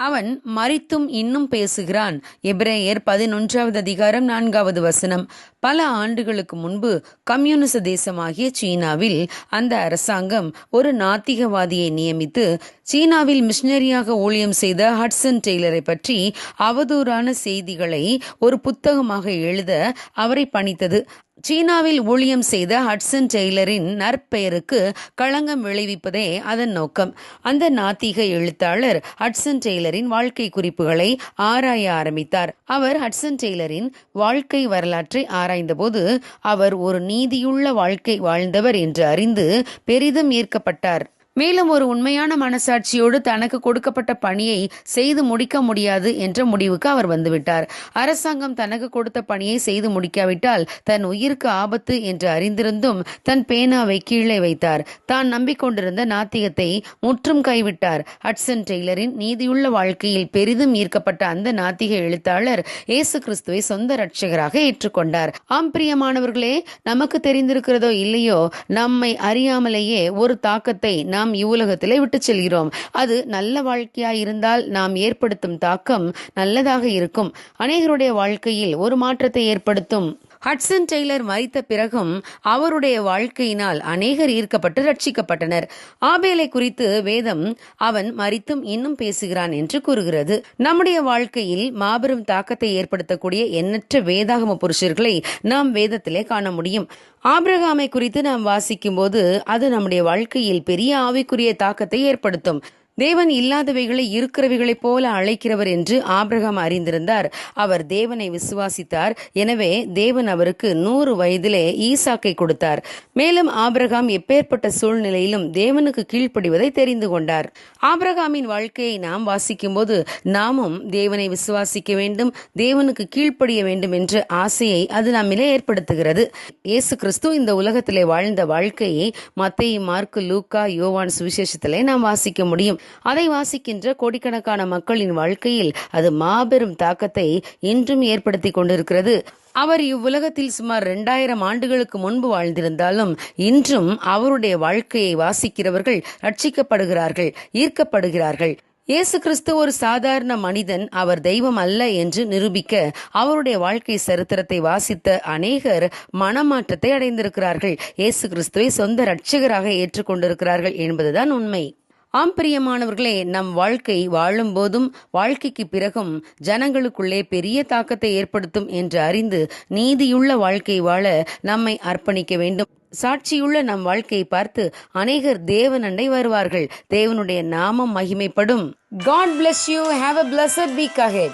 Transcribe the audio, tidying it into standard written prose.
அவன் மரித்தும் இன்னும் பேசுகிறான். எபிரேயர் 11:4. பல ஆண்டுகளுக்கு முன்பு கம்யூனிச தேசமாகிய சீனாவில் அந்த அரசாங்கம் ஒரு நாத்திகவாதியை நியமித்து சீனாவில் மிஷனரியாக ஊழியம் செய்த ஹட்சன் டெய்லரை பற்றி அவதூறான செய்திகளை ஒரு புத்தகமாக எழுத அவரை பணித்தது. சீனாவில் ஊழியம் செய்த ஹட்சன் டெய்லரின் நற்பெயருக்கு களங்கம் விளைவிப்பதே அதன் நோக்கம். அந்த நாத்திக எழுத்தாளர் ஹட்சன் டெய்லரின் வாழ்க்கை குறிப்புகளை ஆராய ஆரம்பித்தார். அவர் ஹட்சன் டெய்லரின் வாழ்க்கை வரலாற்றை ஆராய்ந்தபோது அவர் ஒரு நீதியுள்ள வாழ்க்கை வாழ்ந்தவர் என்று அறிந்து பெரிதும் ஈர்க்கப்பட்டார். மேலும் ஒரு உண்மையான மனசாட்சியோடு தனக்கு கொடுக்கப்பட்ட பணியை செய்து முடிக்க முடியாது என்ற முடிவுக்கு அவர் வந்துவிட்டார். அரசாங்கம் தனக்கு கொடுத்த பணியை செய்து முடிக்காவிட்டால் தன் உயிருக்கு ஆபத்து என்று அறிந்திருந்தும் தன் பேனாவை கீழே வைத்தார். தான் நம்பிக்கொண்டிருந்த நாத்திகத்தை முற்றும் கைவிட்டார். ஹட்சன் டெய்லரின் நீதியுள்ள வாழ்க்கையில் பெரிதும் ஈர்க்கப்பட்ட அந்த நாத்திக எழுத்தாளர் இயேசு கிறிஸ்துவை சொந்த இரட்சகராக ஏற்றுக்கொண்டார். ஆம் பிரியமானவர்களே, நமக்கு தெரிந்திருக்கிறதோ இல்லையோ, நம்மை அறியாமலேயே ஒரு தாக்கத்தை நாம் இவ்வுலகத்திலே விட்டு செல்கிறோம். அது நல்ல வாழ்க்கையாய் இருந்தால் நாம் ஏற்படுத்தும் தாக்கம் நல்லதாக இருக்கும். அநேகருடைய வாழ்க்கையில் ஒரு மாற்றத்தை ஏற்படுத்தும். ஹட்சன் டெய்லர் மரித்த பிறகும் அவருடைய வாழ்க்கையினால் அநேகர் ஈர்க்கப்பட்டு ரட்சிக்கப்பட்டனர். ஆபேலை குறித்து வேதம் அவன் மரித்தும் இன்னும் பேசுகிறான் என்று கூறுகிறது. நம்முடைய வாழ்க்கையில் மாபெரும் தாக்கத்தை ஏற்படுத்தக்கூடிய எண்ணற்ற வேதாகம புருஷர்களை நாம் வேதத்திலே காண முடியும். ஆபிரகாமை குறித்து நாம் வாசிக்கும் போது அது நம்முடைய வாழ்க்கையில் பெரிய ஆவிக்குரிய தாக்கத்தை ஏற்படுத்தும். தேவன் இல்லாதவைகளை இருக்கிறவைகளைப் போல அழைக்கிறவர் என்று ஆபிரகாம் அறிந்திருந்தார். அவர் தேவனை விசுவாசித்தார். எனவே தேவன் அவருக்கு 100 வயதிலே ஈசாக்கை கொடுத்தார். மேலும் ஆபிரகாம் எப்பேற்பட்ட சூழ்நிலையிலும் தேவனுக்கு கீழ்ப்படிவதை தெரிந்து கொண்டார். ஆபிரகாமின் வாழ்க்கையை நாம் வாசிக்கும் போது நாமும் தேவனை விசுவாசிக்க வேண்டும், தேவனுக்கு கீழ்ப்படிய வேண்டும் என்ற ஆசையை அது நம்மிலே ஏற்படுத்துகிறது. இயேசு கிறிஸ்து இந்த உலகத்திலே வாழ்ந்த வாழ்க்கையை மத்தேயு, மார்க்கு, லூக்கா, யோவான் சுவிசேஷத்திலே நாம் வாசிக்க முடியும். அதை வாசிக்கின்ற கோடிக்கணக்கான மக்களின் வாழ்க்கையில் அது மாபெரும் தாக்கத்தை இன்றும் ஏற்படுத்தி கொண்டிருக்கிறது. அவர் இவ்வுலகத்தில் சுமார் 2000 ஆண்டுகளுக்கு முன்பு வாழ்ந்திருந்தாலும் இன்றும் அவருடைய வாழ்க்கையை வாசிக்கிறவர்கள் ரட்சிக்கப்படுகிறார்கள், ஈர்க்கப்படுகிறார்கள். இயேசு கிறிஸ்து ஒரு சாதாரண மனிதன், அவர் தெய்வம் அல்ல என்று நிரூபிக்க அவருடைய வாழ்க்கை சரித்திரத்தை வாசித்த அநேகர் மனமாற்றத்தை அடைந்திருக்கிறார்கள். இயேசு கிறிஸ்துவை சொந்த இரட்சகராக ஏற்றுக்கொண்டிருக்கிறார்கள் என்பதுதான் உண்மை. ஆம் பிரியமானவர்களே, நம் வாழ்க்கை வாழும் போதும் வாழ்க்கைக்கு பிறகும் ஜனங்களுக்குள்ளே பெரிய தாக்கத்தை ஏற்படுத்தும் என்று அறிந்து நீதியுள்ள வாழ்க்கை வாழ நம்மை அர்ப்பணிக்க வேண்டும். சாட்சியுள்ள நம் வாழ்க்கையை பார்த்து அநேகர் தேவனண்டை வருவார்கள். தேவனுடைய நாமம் மகிமைப்படும். God bless you. Have a blessed week ahead.